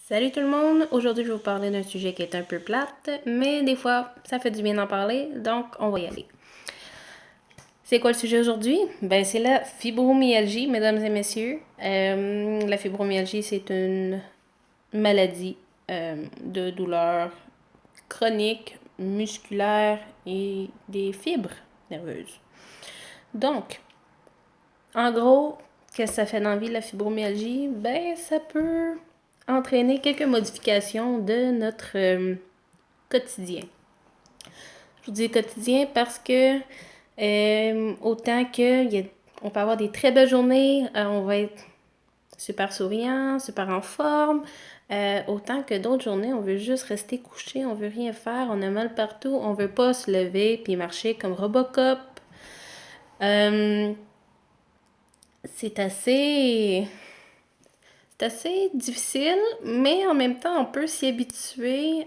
Salut tout le monde! Aujourd'hui, je vais vous parler d'un sujet qui est un peu plate, mais des fois, ça fait du bien d'en parler, donc on va y aller. C'est quoi le sujet aujourd'hui? Ben, c'est la fibromyalgie, mesdames et messieurs. La fibromyalgie, c'est une maladie de douleur chronique, musculaire et des fibres nerveuses. Donc, en gros, qu'est-ce que ça fait dans la vie, la fibromyalgie? Ben, ça peut entraîner quelques modifications de notre quotidien. Je vous dis quotidien parce que autant que on peut avoir des très belles journées, on va être super souriant, super en forme, autant que d'autres journées, on veut juste rester couché, on veut rien faire, on a mal partout, on veut pas se lever puis marcher comme Robocop. Euh, c'est assez c'est assez difficile, mais en même temps, on peut s'y habituer.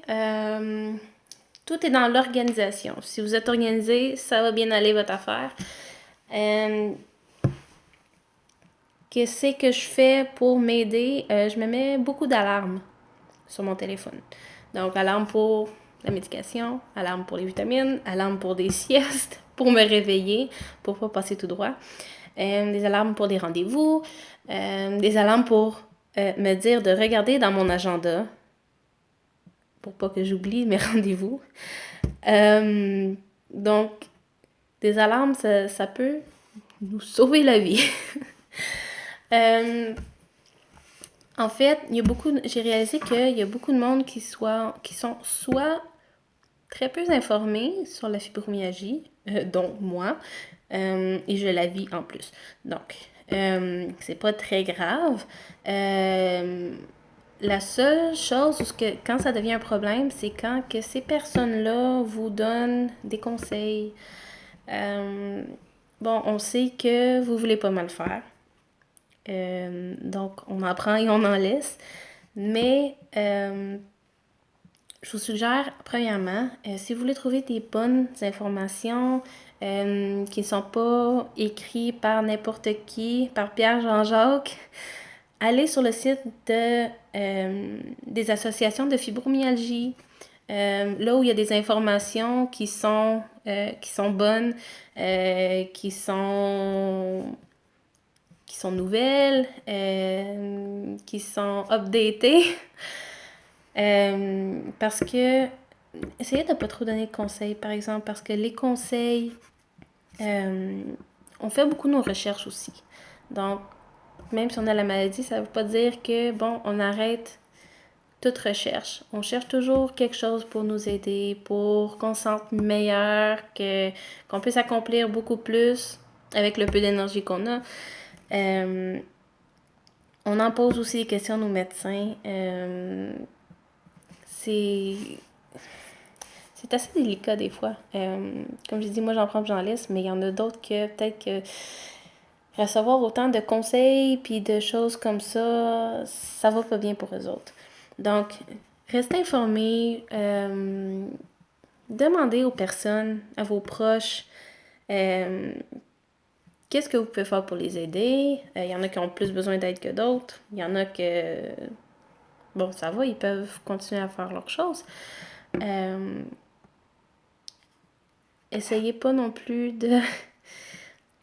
Tout est dans l'organisation. Si vous êtes organisé, ça va bien aller votre affaire. Qu'est-ce que je fais pour m'aider? Je me mets beaucoup d'alarmes sur mon téléphone. Donc, alarme pour la médication, alarme pour les vitamines, alarme pour des siestes, pour me réveiller, pour pas passer tout droit. Des alarmes pour des rendez-vous, des alarmes pour me dire de regarder dans mon agenda pour pas que j'oublie mes rendez-vous. Donc, des alarmes, ça peut nous sauver la vie. En fait, j'ai réalisé qu'il y a beaucoup de monde qui sont soit très peu informés sur la fibromyalgie, dont moi, et je la vis en plus. Donc, c'est pas très grave. La seule chose quand ça devient un problème, c'est quand que ces personnes-là vous donnent des conseils. Bon, on sait que vous voulez pas mal faire. Donc, on en prend et on en laisse. Mais je vous suggère, premièrement, si vous voulez trouver des bonnes informations qui ne sont pas écrites par n'importe qui, par Pierre Jean-Jacques, allez sur le site des associations de fibromyalgie. Là où il y a des informations qui sont bonnes, qui sont nouvelles, qui sont updatées. Parce que essayez de ne pas trop donner de conseils, par exemple, parce que les conseils, on fait beaucoup nos recherches aussi. Donc, même si on a la maladie, ça ne veut pas dire que, bon, on arrête toute recherche. On cherche toujours quelque chose pour nous aider, pour qu'on se sente meilleur, qu'on puisse accomplir beaucoup plus avec le peu d'énergie qu'on a. On en pose aussi des questions à nos médecins. C'est assez délicat des fois. Comme je dis, moi j'en prends et j'en laisse, mais il y en a d'autres que peut-être que recevoir autant de conseils puis de choses comme ça va pas bien pour eux autres. Donc, restez informés, demandez aux personnes, à vos proches, qu'est-ce que vous pouvez faire pour les aider. Il y en a qui ont plus besoin d'aide que d'autres. Il y en a que, bon, ça va, ils peuvent continuer à faire leurs choses. Essayez pas non plus de...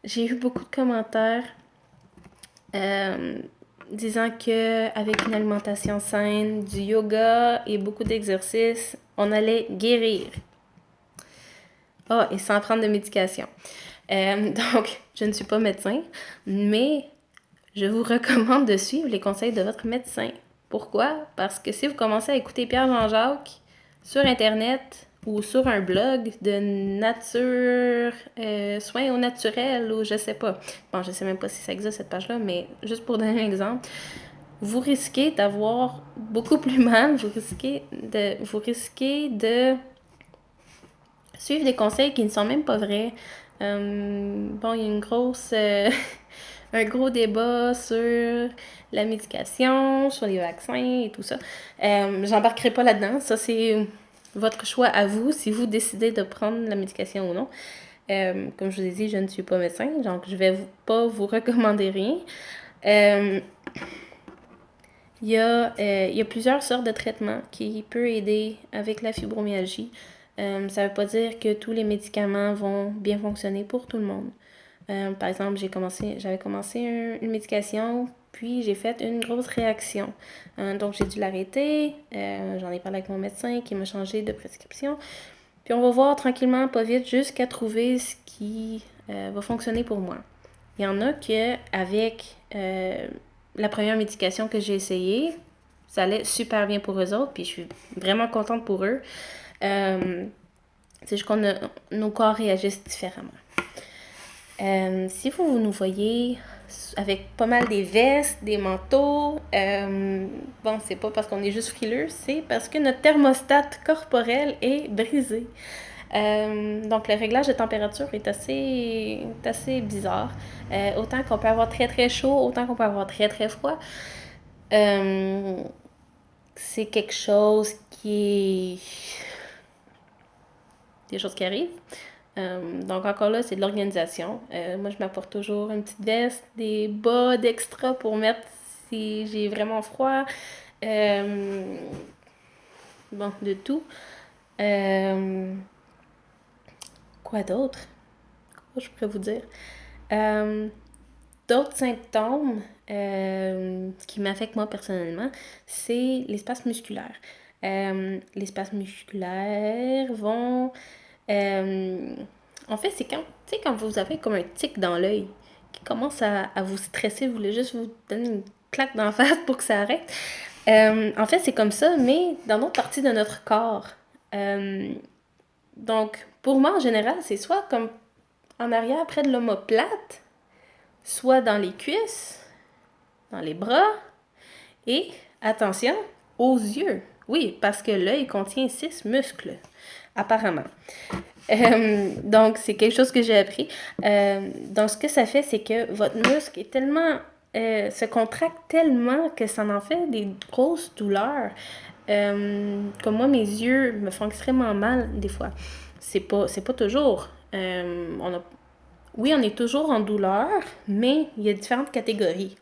J'ai eu beaucoup de commentaires disant que avec une alimentation saine, du yoga et beaucoup d'exercices, on allait guérir. Ah, et sans prendre de médication. Donc, je ne suis pas médecin, mais je vous recommande de suivre les conseils de votre médecin. Pourquoi? Parce que si vous commencez à écouter Pierre Jean-Jacques sur Internet ou sur un blog de nature, soins au naturel ou je sais pas. Bon, je sais même pas si ça existe cette page-là, mais juste pour donner un exemple, vous risquez d'avoir beaucoup plus mal, vous risquez de suivre des conseils qui ne sont même pas vrais. Bon, il y a un gros débat sur la médication, sur les vaccins et tout ça. J'embarquerai pas là-dedans. Ça, c'est votre choix à vous, si vous décidez de prendre la médication ou non. Comme je vous ai dit, je ne suis pas médecin, donc je vais pas vous recommander rien. Il y a plusieurs sortes de traitements qui peuvent aider avec la fibromyalgie. Ça ne veut pas dire que tous les médicaments vont bien fonctionner pour tout le monde. Par exemple, j'avais commencé une médication, puis j'ai fait une grosse réaction. Donc, j'ai dû l'arrêter. J'en ai parlé avec mon médecin qui m'a changé de prescription. Puis, on va voir tranquillement, pas vite, jusqu'à trouver ce qui va fonctionner pour moi. Il y en a que avec la première médication que j'ai essayée, ça allait super bien pour eux autres, puis je suis vraiment contente pour eux. C'est juste nos corps réagissent différemment. Si vous nous voyez avec pas mal des vestes, des manteaux, bon, c'est pas parce qu'on est juste frileux, c'est parce que notre thermostat corporel est brisé. Donc, le réglage de température est assez bizarre. Autant qu'on peut avoir très très chaud, autant qu'on peut avoir très très froid. C'est quelque chose qui est... des choses qui arrivent. Donc, encore là, c'est de l'organisation. Moi, je m'apporte toujours une petite veste, des bas d'extra pour mettre si j'ai vraiment froid. Bon, de tout. Quoi d'autre? Quoi je pourrais vous dire? D'autres symptômes qui m'affectent moi personnellement, c'est l'espace musculaire. L'espace musculaire vont... en fait, c'est quand vous avez comme un tic dans l'œil qui commence à vous stresser, vous voulez juste vous donner une claque d'en face pour que ça arrête. En fait, c'est comme ça, mais dans d'autres parties de notre corps. Donc, pour moi, en général, c'est soit comme en arrière, près de l'omoplate, soit dans les cuisses, dans les bras, et, attention, aux yeux. Oui, parce que l'œil contient 6 muscles, apparemment. Donc, c'est quelque chose que j'ai appris. Donc, ce que ça fait, c'est que votre muscle est tellement... se contracte tellement que ça en fait des grosses douleurs. Comme moi, mes yeux me font extrêmement mal, des fois. C'est pas toujours. Oui, on est toujours en douleur, mais il y a différentes catégories.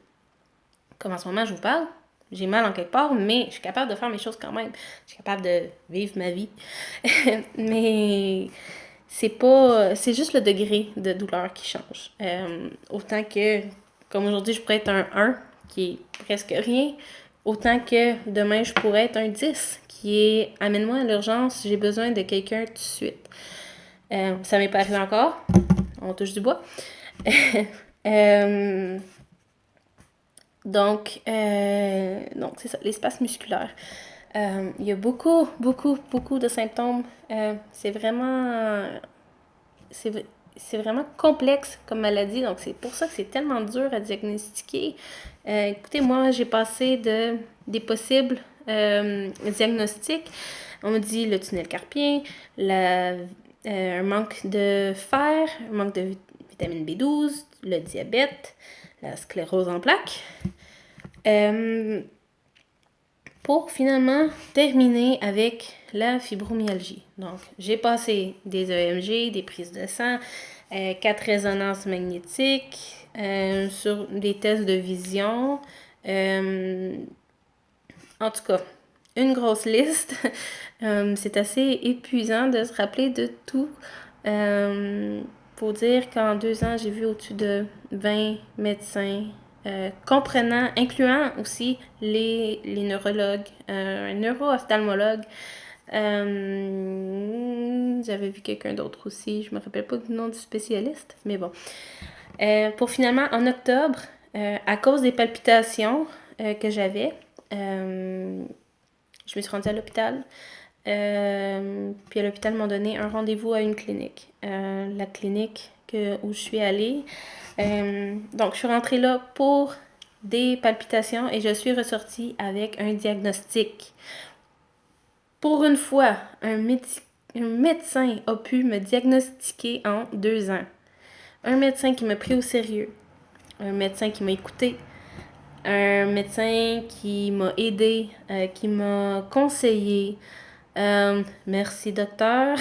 Comme en ce moment, je vous parle, j'ai mal en quelque part, mais je suis capable de faire mes choses quand même. Je suis capable de vivre ma vie. Mais c'est juste le degré de douleur qui change. Autant que, comme aujourd'hui, je pourrais être un 1, qui est presque rien, autant que demain, je pourrais être un 10, qui est amène-moi à l'urgence, j'ai besoin de quelqu'un tout de suite. Ça m'est pas arrivé encore. On touche du bois. Donc, c'est ça, l'espace musculaire. Il y a beaucoup de symptômes. C'est vraiment complexe comme maladie, donc c'est pour ça que c'est tellement dur à diagnostiquer. Écoutez, moi, j'ai passé des possibles diagnostics. On me dit le tunnel carpien, un manque de fer, un manque de vitamine B12, le diabète, la sclérose en plaques. Pour finalement terminer avec la fibromyalgie. Donc, j'ai passé des EMG, des prises de sang, 4 résonances magnétiques, sur des tests de vision. En tout cas, une grosse liste. C'est assez épuisant de se rappeler de tout. Pour dire qu'en 2 ans, j'ai vu au-dessus de 20 médecins, incluant aussi les neurologues, un neuro-ophtalmologue. J'avais vu quelqu'un d'autre aussi, je me rappelle pas du nom du spécialiste, mais bon. Pour finalement, en octobre, à cause des palpitations que j'avais, je me suis rendue à l'hôpital. Puis à l'hôpital, ils m'ont donné un rendez-vous à une clinique. La clinique où je suis allée. Donc, je suis rentrée là pour des palpitations et je suis ressortie avec un diagnostic. Pour une fois, un médecin a pu me diagnostiquer en 2 ans. Un médecin qui m'a pris au sérieux. Un médecin qui m'a écouté. Un médecin qui m'a aidé, qui m'a conseillé. Merci, docteur.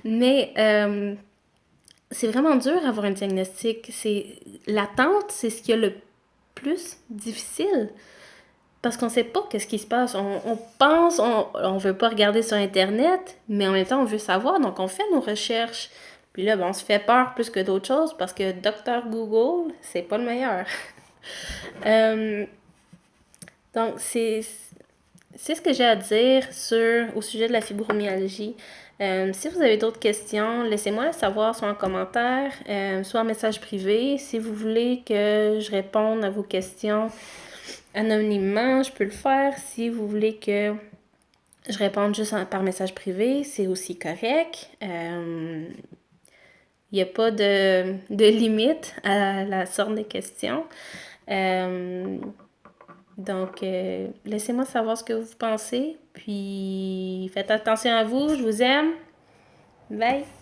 Mais c'est vraiment dur d'avoir un diagnostic. L'attente, c'est ce qui est le plus difficile. parce qu'on sait pas qu'est-ce qui se passe. On pense, on veut pas regarder sur Internet, mais en même temps, on veut savoir, donc on fait nos recherches. Puis là, ben, on se fait peur plus que d'autres choses parce que Docteur Google, c'est pas le meilleur. Euh, donc, c'est ce que j'ai à dire au sujet de la fibromyalgie. Si vous avez d'autres questions, laissez-moi le savoir soit en commentaire, soit en message privé. Si vous voulez que je réponde à vos questions anonymement, je peux le faire. Si vous voulez que je réponde juste par message privé, c'est aussi correct. Il n'y a pas de limite à la sorte de questions. Donc, laissez-moi savoir ce que vous pensez. Puis, faites attention à vous. Je vous aime. Bye!